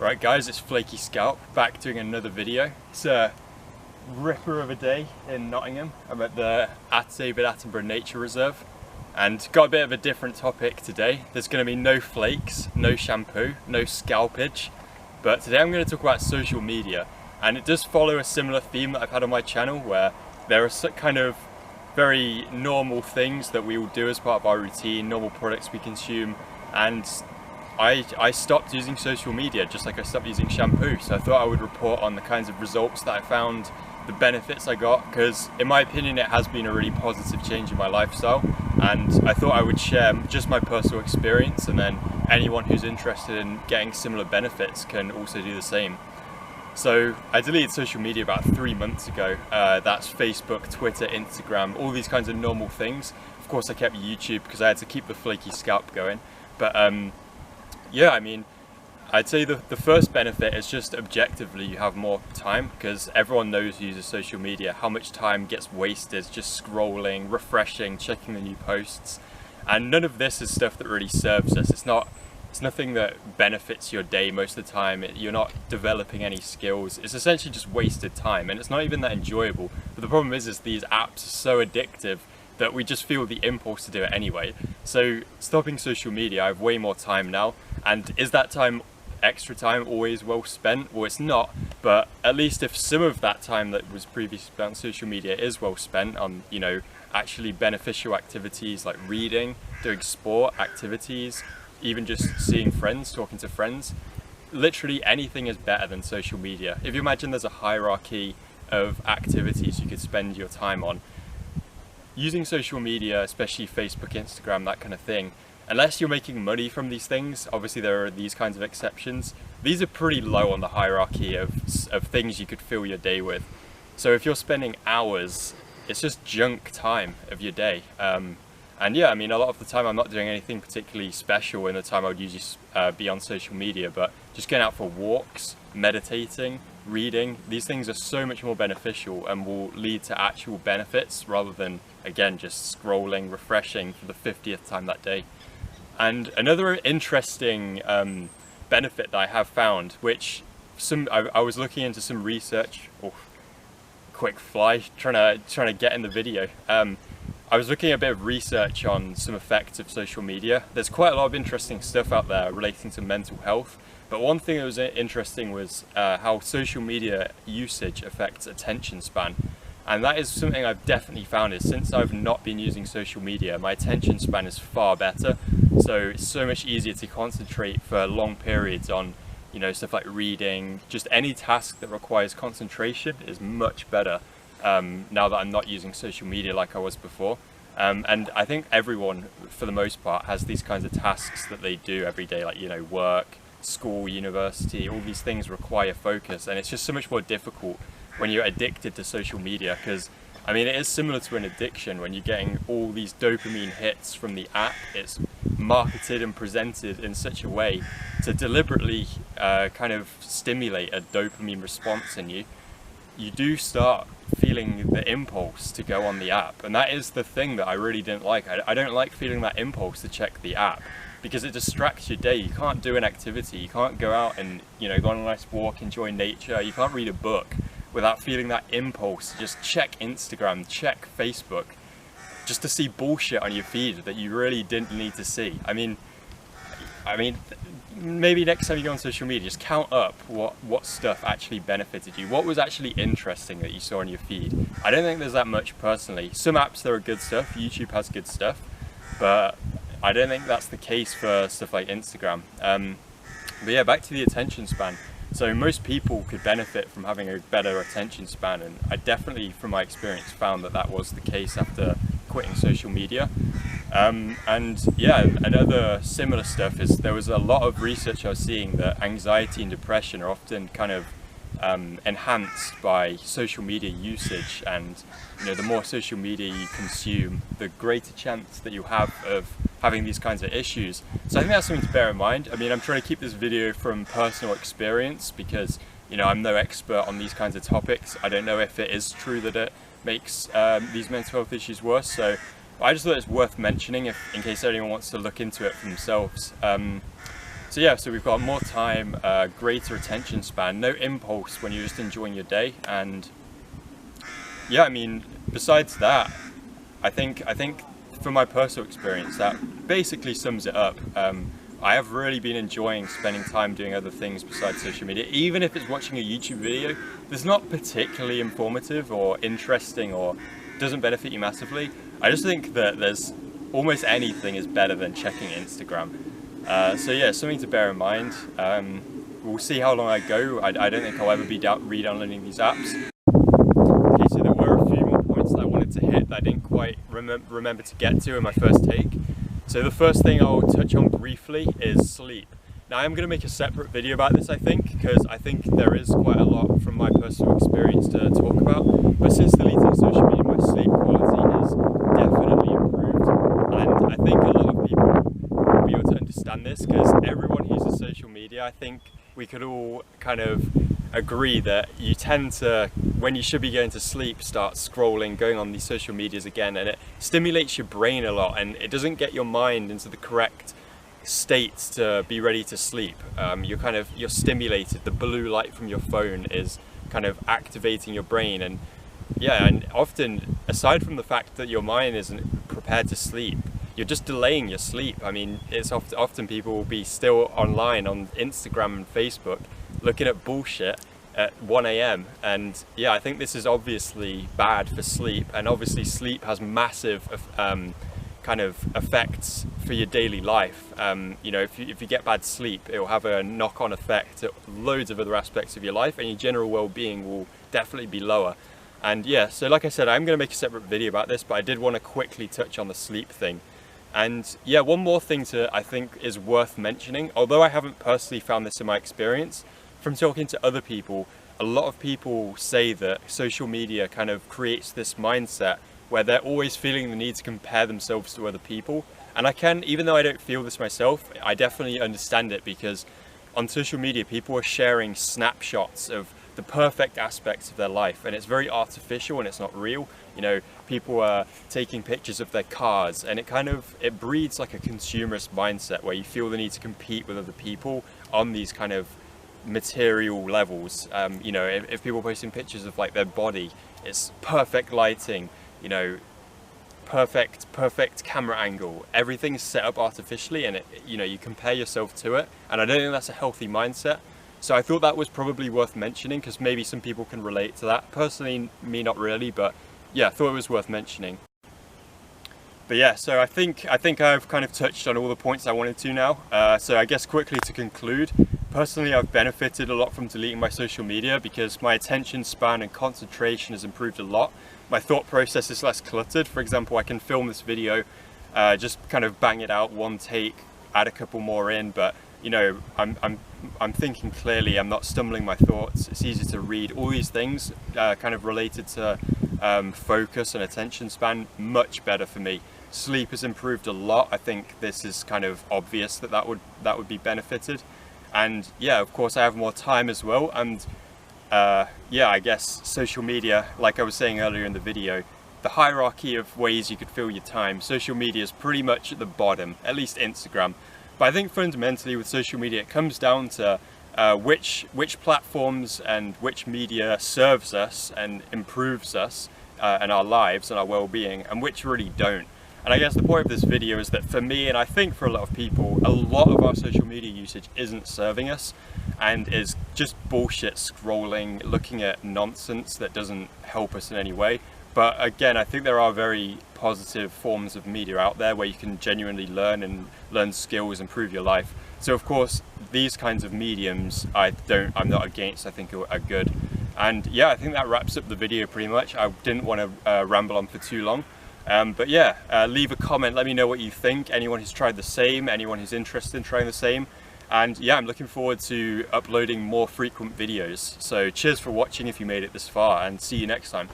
Right guys, it's Flaky Scalp, back doing another video. It's a ripper of a day in Nottingham. I'm at the David Attenborough Nature Reserve and got a bit of a different topic today. There's going to be no flakes, no shampoo, no scalpage, but today I'm going to talk about social media, and it does follow a similar theme that I've had on my channel where there are kind of very normal things that we all do as part of our routine, normal products we consume, and I stopped using social media just like I stopped using shampoo. So I thought I would report on the kinds of results that I found, the benefits I got, because in my opinion it has been a really positive change in my lifestyle, and I thought I would share just my personal experience, and then anyone who's interested in getting similar benefits can also do the same. So I deleted social media about 3 months ago. That's Facebook, Twitter, Instagram, all these kinds of normal things. Of course I kept YouTube because I had to keep the flaky scalp going, but yeah, I mean, I'd say the first benefit is just objectively you have more time, because everyone knows who uses social media how much time gets wasted just scrolling, refreshing, checking the new posts, and none of this is stuff that really serves us. It's nothing that benefits your day most of the time. You're not developing any skills. It's essentially just wasted time, and it's not even that enjoyable. But the problem is these apps are so addictive that we just feel the impulse to do it anyway. So stopping social media, I have way more time now. And is that time, extra time, always well spent? Well, it's not, but at least if some of that time that was previously spent on social media is well spent on, you know, actually beneficial activities like reading, doing sport activities, even just seeing friends, talking to friends, literally anything is better than social media. If you imagine there's a hierarchy of activities you could spend your time on, using social media, especially Facebook, Instagram, that kind of thing, unless you're making money from these things, obviously there are these kinds of exceptions, these are pretty low on the hierarchy of things you could fill your day with. So if you're spending hours, it's just junk time of your day. And yeah, I mean, a lot of the time I'm not doing anything particularly special in the time I would usually be on social media, but just going out for walks, meditating, reading, these things are so much more beneficial and will lead to actual benefits rather than, again, just scrolling, refreshing for the 50th time that day. And another interesting benefit that I have found, which I was looking into some research, quick fly, trying to get in the video. I was looking at a bit of research on some effects of social media. There's quite a lot of interesting stuff out there relating to mental health, but one thing that was interesting was how social media usage affects attention span. And that is something I've definitely found, is since I've not been using social media, my attention span is far better. So it's so much easier to concentrate for long periods on, you know, stuff like reading. Just any task that requires concentration is much better now that I'm not using social media like I was before. And I think everyone, for the most part, has these kinds of tasks that they do every day, like, you know, work, school, university, all these things require focus, and it's just so much more difficult when you're addicted to social media, because I mean, it is similar to an addiction when you're getting all these dopamine hits from the app. It's marketed and presented in such a way to deliberately kind of stimulate a dopamine response in you. You do start feeling the impulse to go on the app, and that is the thing that I really didn't like. I don't like feeling that impulse to check the app, because it distracts your day. You can't do an activity, you can't go out and, you know, go on a nice walk, enjoy nature, you can't read a book without feeling that impulse to just check Instagram, check Facebook, just to see bullshit on your feed that you really didn't need to see. I mean, maybe next time you go on social media, just count up what stuff actually benefited you, what was actually interesting that you saw on your feed. I don't think there's that much personally. Some apps, there are good stuff, YouTube has good stuff, but I don't think that's the case for stuff like Instagram. But yeah, back to the attention span. So most people could benefit from having a better attention span, and I definitely, from my experience, found that was the case after quitting social media. And yeah, another similar stuff is there was a lot of research I was seeing that anxiety and depression are often kind of enhanced by social media usage, and, you know, the more social media you consume, the greater chance that you have of having these kinds of issues. So I think that's something to bear in mind. I mean, I'm trying to keep this video from personal experience because, you know, I'm no expert on these kinds of topics. I don't know if it is true that it makes these mental health issues worse, so I just thought it's worth mentioning in case anyone wants to look into it for themselves. So yeah, so we've got more time, greater attention span, no impulse when you're just enjoying your day. And yeah, I mean, besides that, I think from my personal experience, that basically sums it up. I have really been enjoying spending time doing other things besides social media. Even if it's watching a YouTube video that's not particularly informative or interesting or doesn't benefit you massively, I just think that there's almost anything is better than checking Instagram. So yeah, something to bear in mind. We'll see how long I go. I don't think I'll ever be re-downloading these apps. Okay, so there were a few more points that I wanted to hit that I didn't quite remember to get to in my first take. So the first thing I'll touch on briefly is sleep. Now I'm going to make a separate video about this, I think, because I think there is quite a lot from my personal experience to talk about. But since deleting social media, my sleep quality has definitely improved, and I think a lot of people will be able to understand this, because everyone who uses social media, I think we could all kind of agree that you tend to, when you should be going to sleep, start scrolling, going on these social medias again, and it stimulates your brain a lot, and it doesn't get your mind into the correct state to be ready to sleep. You're stimulated. The blue light from your phone is kind of activating your brain, and yeah, and often, aside from the fact that your mind isn't prepared to sleep, you're just delaying your sleep. I mean, it's often people will be still online on Instagram and Facebook looking at bullshit at 1 AM, and yeah, I think this is obviously bad for sleep, and obviously sleep has massive kind of effects for your daily life. You know, if you get bad sleep, it will have a knock-on effect to loads of other aspects of your life, and your general well-being will definitely be lower. And yeah, so like I said, I'm going to make a separate video about this, but I did want to quickly touch on the sleep thing. And yeah, one more thing I think is worth mentioning, although I haven't personally found this in my experience, from talking to other people, a lot of people say that social media kind of creates this mindset where they're always feeling the need to compare themselves to other people. And even though I don't feel this myself, I definitely understand it, because on social media, people are sharing snapshots of the perfect aspects of their life, and it's very artificial and it's not real. You know, people are taking pictures of their cars, and it breeds like a consumerist mindset where you feel the need to compete with other people on these kind of material levels. You know, if people are posting pictures of like their body, it's perfect lighting, you know, perfect camera angle, everything's set up artificially, and you know, you compare yourself to it, and I don't think that's a healthy mindset. So I thought that was probably worth mentioning, because maybe some people can relate to that. Personally, me not really, but yeah, I thought it was worth mentioning. But yeah, so I think I've kind of touched on all the points I wanted to now. So I guess quickly to conclude, personally I've benefited a lot from deleting my social media, because my attention span and concentration has improved a lot. My thought process is less cluttered. For example, I can film this video, just kind of bang it out one take, add a couple more in, but you know, I'm thinking clearly, I'm not stumbling my thoughts, it's easy to read. All these things kind of related to focus and attention span, much better for me. Sleep has improved a lot. I think this is kind of obvious that would be benefited. And yeah, of course I have more time as well, and yeah, I guess social media, like I was saying earlier in the video, the hierarchy of ways you could fill your time, social media is pretty much at the bottom, at least Instagram. But I think fundamentally with social media, it comes down to which platforms and which media serves us and improves us and our lives and our well-being, and which really don't. And I guess the point of this video is that for me, and I think for a lot of people, a lot of our social media usage isn't serving us and is just bullshit scrolling, looking at nonsense that doesn't help us in any way. But again, I think there are very positive forms of media out there where you can genuinely learn skills, improve your life. So of course, these kinds of mediums I'm not against, I think are good. And yeah, I think that wraps up the video pretty much. I didn't want to ramble on for too long. But yeah, leave a comment, let me know what you think. Anyone who's tried the same, anyone who's interested in trying the same. And yeah, I'm looking forward to uploading more frequent videos. So cheers for watching if you made it this far, and see you next time.